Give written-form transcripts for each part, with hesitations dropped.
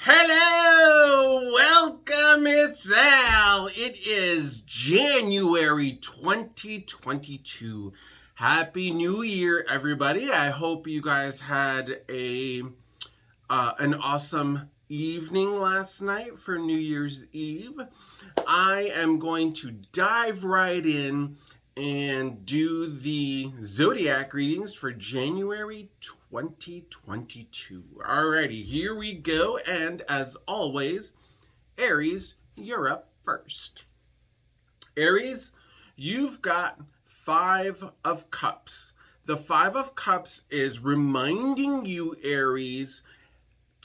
Hello, welcome, it's Al. It is January 2022. Happy New Year, everybody. I hope you guys had an awesome evening last night for New Year's Eve. I am going to dive right in and do the Zodiac readings for January 2022. Alrighty, here we go. And as always, Aries, you're up first. Aries, you've got Five of Cups. The Five of Cups is reminding you, Aries,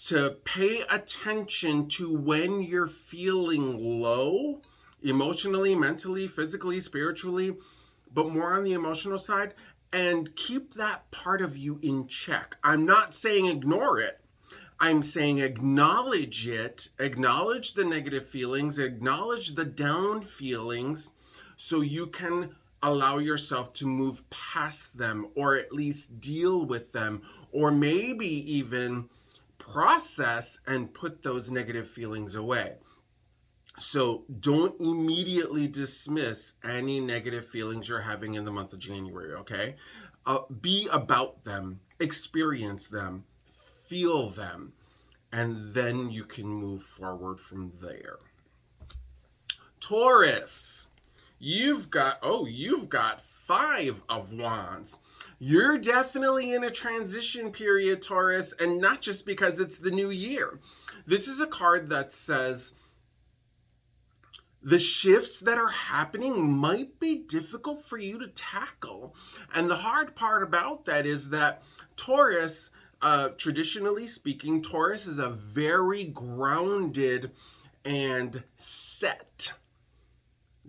to pay attention to when you're feeling low, emotionally, mentally, physically, spiritually, but more on the emotional side, and keep that part of you in check. I'm not saying ignore it. I'm saying acknowledge it, acknowledge the negative feelings, acknowledge the down feelings, so you can allow yourself to move past them, or at least deal with them, or maybe even process and put those negative feelings away. So don't immediately dismiss any negative feelings you're having in the month of January, okay? Be about them, experience them, feel them, and then you can move forward from there. Taurus, you've got Five of Wands. You're definitely in a transition period, Taurus, and not just because it's the new year. This is a card that says the shifts that are happening might be difficult for you to tackle. And the hard part about that is that Taurus, traditionally speaking, Taurus is a very grounded and set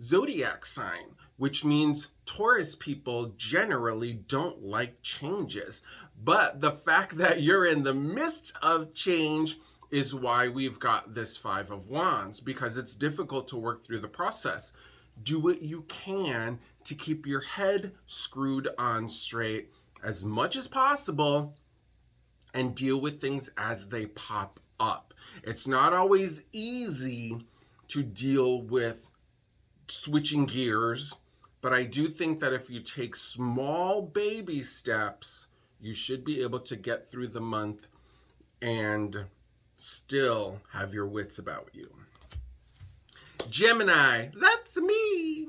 zodiac sign, which means Taurus people generally don't like changes. But the fact that you're in the midst of change is why we've got this Five of Wands, because it's difficult to work through the process. Do what you can to keep your head screwed on straight as much as possible and deal with things as they pop up. It's not always easy to deal with switching gears, but I do think that if you take small baby steps, you should be able to get through the month and still have your wits about you. Gemini, that's me.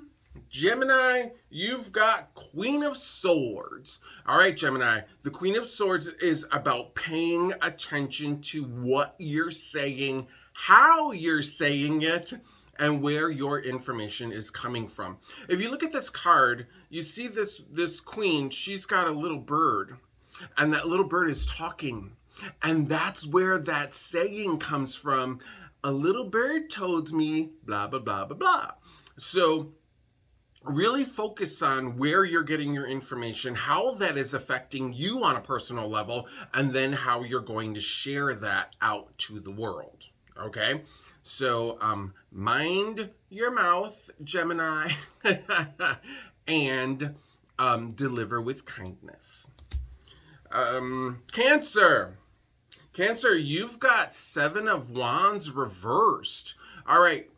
Gemini, you've got Queen of Swords. All right, Gemini, the Queen of Swords is about paying attention to what you're saying, how you're saying it, and where your information is coming from. If you look at this card, you see this queen, she's got a little bird, and that little bird is talking. And that's where that saying comes from. A little bird told me, blah, blah, blah, blah, blah. So really focus on where you're getting your information, how that is affecting you on a personal level, and then how you're going to share that out to the world, okay? So mind your mouth, Gemini, and deliver with kindness. Cancer, you've got Seven of Wands reversed. All right.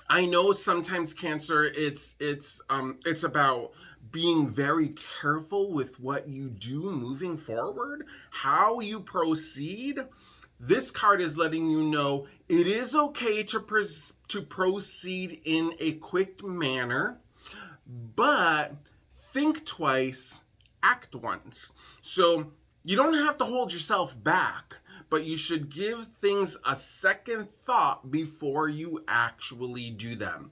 I know sometimes Cancer, it's about being very careful with what you do moving forward, how you proceed. This card is letting you know it is okay to proceed in a quick manner, but think twice, act once. So you don't have to hold yourself back, but you should give things a second thought before you actually do them.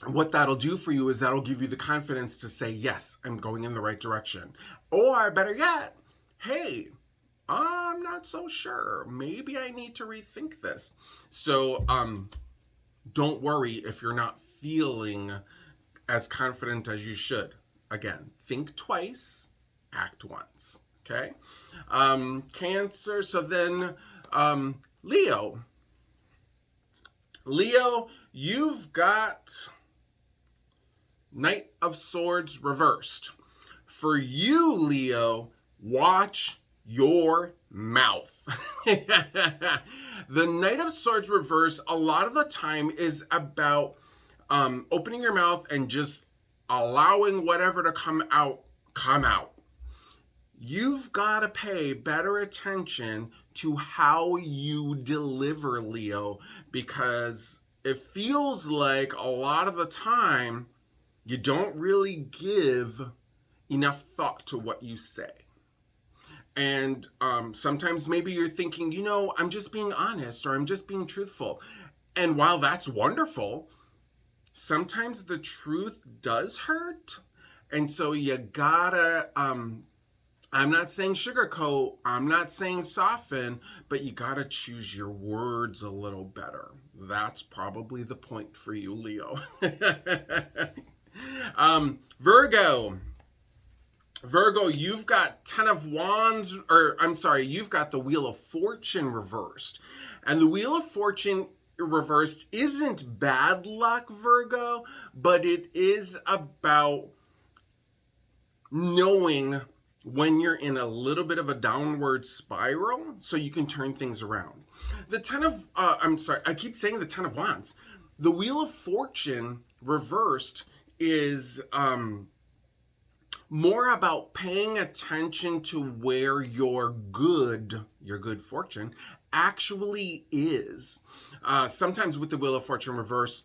What that'll do for you is that'll give you the confidence to say, yes, I'm going in the right direction. Or better yet, hey, I'm not so sure. Maybe I need to rethink this. So don't worry if you're not feeling as confident as you should. Again, think twice, act once. Okay? Cancer, so then Leo. Leo, you've got Knight of Swords reversed. For you, Leo, watch your mouth. The Knight of Swords reverse a lot of the time is about opening your mouth and just allowing whatever to come out, come out. You've got to pay better attention to how you deliver, Leo, because it feels like a lot of the time you don't really give enough thought to what you say. And sometimes maybe you're thinking, I'm just being honest or I'm just being truthful. And while that's wonderful, sometimes the truth does hurt. And so you gotta, I'm not saying sugarcoat, I'm not saying soften, but you gotta choose your words a little better. That's probably the point for you, Leo. Virgo, you've got 10 of Wands, you've got the Wheel of Fortune reversed. And the Wheel of Fortune reversed isn't bad luck, Virgo, but it is about knowing when you're in a little bit of a downward spiral so you can turn things around. The 10 of, I keep saying the 10 of Wands. The Wheel of Fortune reversed is more about paying attention to where your good fortune actually is. Sometimes with the Wheel of Fortune reverse,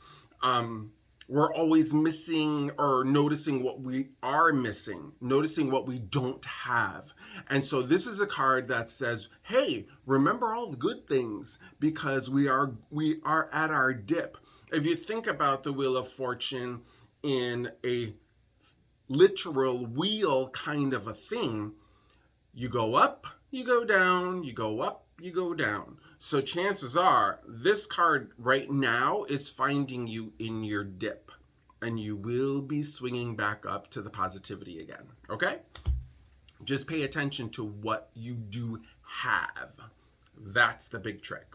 we're always missing or noticing what we are missing, noticing what we don't have. And so this is a card that says, hey, remember all the good things because we are at our dip. If you think about the Wheel of Fortune in a literal wheel kind of a thing, you go up, you go down, you go up, you go down. So chances are this card right now is finding you in your dip and you will be swinging back up to the positivity again. Okay? Just pay attention to what you do have. That's the big trick.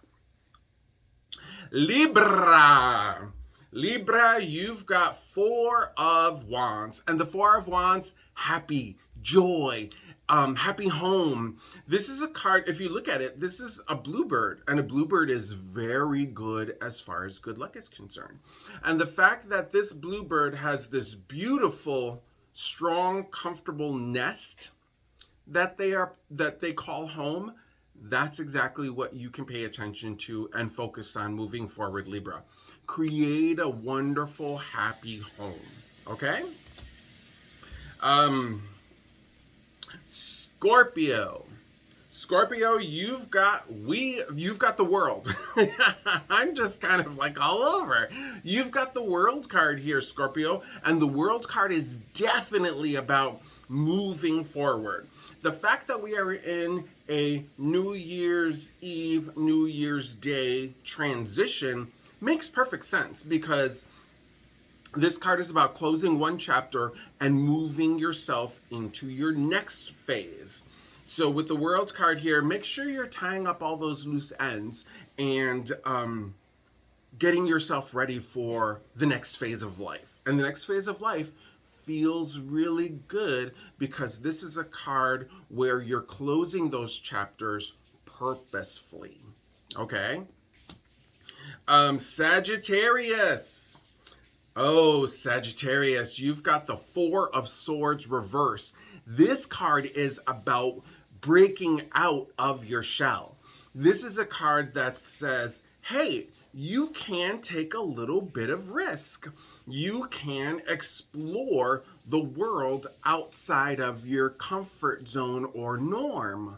Libra, you've got 4 of Wands. And the 4 of Wands, happy, joy, happy home. This is a card, if you look at it, this is a bluebird. And a bluebird is very good as far as good luck is concerned. And the fact that this bluebird has this beautiful, strong, comfortable nest that they call home, that's exactly what you can pay attention to and focus on moving forward, Libra. Create a wonderful, happy home. Okay? Scorpio, you've got the world. I'm just kind of like all over. You've got the world card here, Scorpio, and the world card is definitely about moving forward. The fact that we are in a New Year's Eve, New Year's Day transition makes perfect sense because this card is about closing one chapter and moving yourself into your next phase. So with the World card here, make sure you're tying up all those loose ends and getting yourself ready for the next phase of life. And the next phase of life feels really good because this is a card where you're closing those chapters purposefully. Okay? Sagittarius. Oh, Sagittarius, you've got the 4 of Swords reverse. This card is about breaking out of your shell. This is a card that says, hey, you can take a little bit of risk. You can explore the world outside of your comfort zone or norm.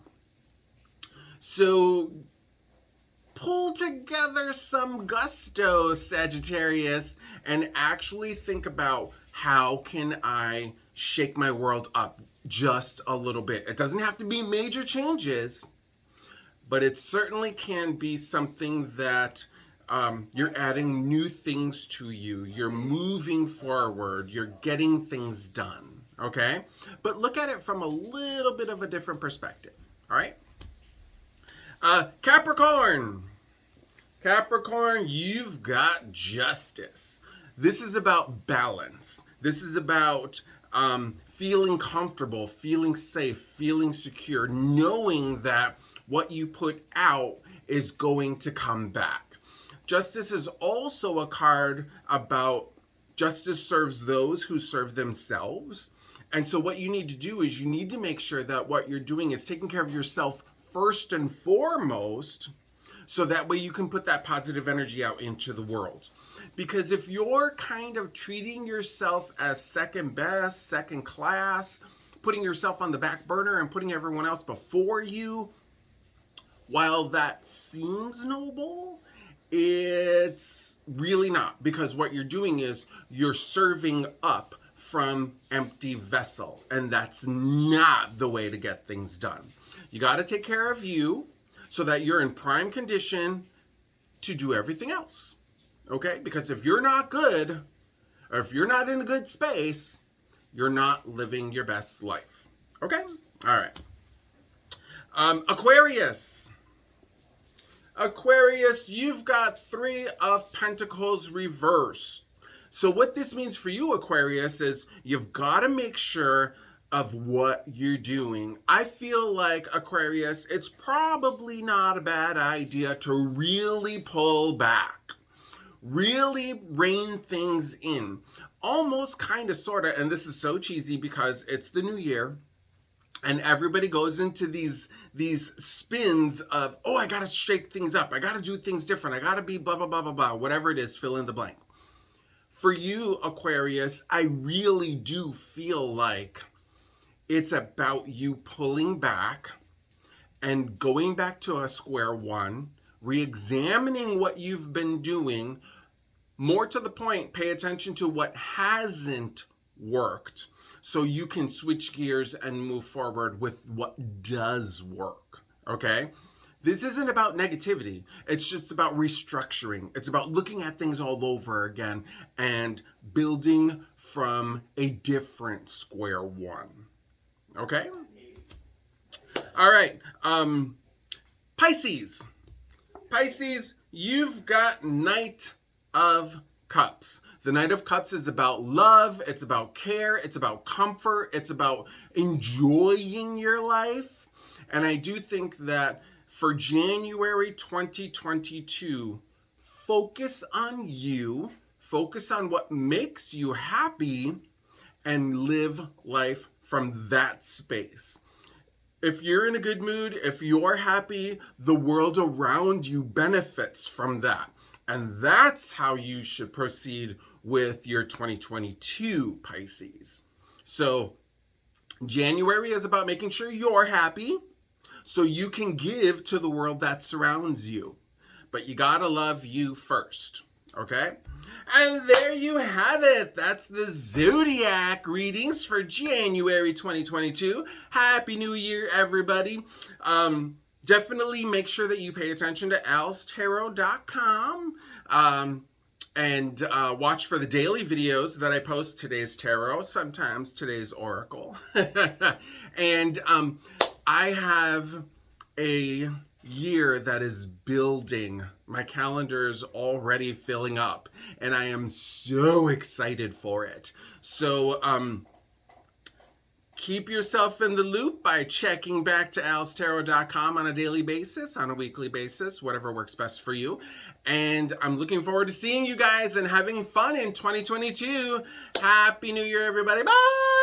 So pull together some gusto, Sagittarius, and actually think about how can I shake my world up just a little bit. It doesn't have to be major changes, but it certainly can be something that you're adding new things to you. You're moving forward. You're getting things done, okay? But look at it from a little bit of a different perspective, all right? Capricorn, you've got Justice. This is about balance. This is about feeling comfortable, feeling safe, feeling secure, knowing that what you put out is going to come back. Justice is also a card about justice serves those who serve themselves. And so what you need to do is you need to make sure that what you're doing is taking care of yourself first and foremost, so that way you can put that positive energy out into the world. Because if you're kind of treating yourself as second best, second class, putting yourself on the back burner and putting everyone else before you, while that seems noble, it's really not. Because what you're doing is you're serving up from empty vessel, and that's not the way to get things done. You got to take care of you so that you're in prime condition to do everything else. Okay? Because if you're not good, or if you're not in a good space, you're not living your best life. Okay? All right. Aquarius. Aquarius, you've got 3 of Pentacles reversed. So what this means for you, Aquarius, is you've got to make sure of what you're doing. I feel like, Aquarius, it's probably not a bad idea to really pull back. Really rein things in. Almost, kind of, sort of, and this is so cheesy because it's the new year, and everybody goes into these spins of, oh, I got to shake things up. I got to do things different. I got to be blah, blah, blah, blah, blah, whatever it is, fill in the blank. For you, Aquarius, I really do feel like it's about you pulling back and going back to a square one, re-examining what you've been doing. More to the point, pay attention to what hasn't worked so you can switch gears and move forward with what does work, okay? This isn't about negativity. It's just about restructuring. It's about looking at things all over again and building from a different square one. Okay? All right. Pisces. Pisces, you've got Knight of Cups. The Knight of Cups is about love. It's about care. It's about comfort. It's about enjoying your life. And I do think that for January 2022, focus on you, focus on what makes you happy, and live life from that space. If you're in a good mood, if you're happy, the world around you benefits from that. And that's how you should proceed with your 2022, Pisces. So January is about making sure you're happy, so you can give to the world that surrounds you. But you gotta love you first, okay? And there you have it. That's the Zodiac readings for January 2022. Happy New Year, everybody. Definitely make sure that you pay attention to alstarot.com and watch for the daily videos that I post. Today's tarot, sometimes today's oracle. And I have a year that is building. My calendar is already filling up, and I am so excited for it. So keep yourself in the loop by checking back to alstarot.com on a daily basis, on a weekly basis, whatever works best for you. And I'm looking forward to seeing you guys and having fun in 2022. Happy New Year, everybody. Bye!